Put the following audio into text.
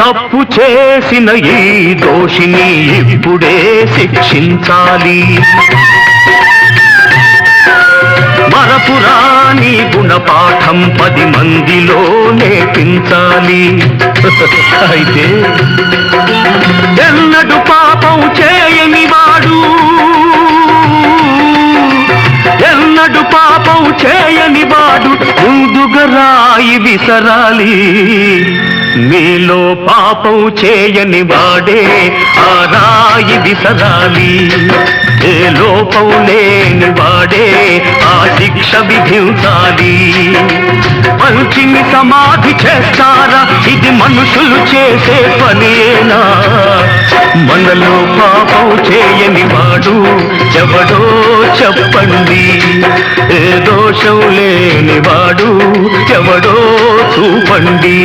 తప్పు చేసిన ఈ దోషిని ఇప్పుడే శిక్షించాలి. మరపురాని గుణపాఠం 10 మందిలో నేర్పించాలి. అయితే ఎన్నడు పాపం చేయని వాడు, ఎన్నడు పాపం చేయని వాడు ముందుగా రాయి విసరాలి. మీలో పాపం చేయని వాడే ఆ రాయి విసరాలి. ఏ లోపం లేని వాడే ఆ శిక్ష విధించాలి. మంచిని సమాధి చేస్తారా? ఇది మనుషులు చేసే పనేనా? మనలో పాపం చేయని వాడు ఎవడో చెప్పండి. ఏ దోషం లేని వాడు ఎవడో చూపండి.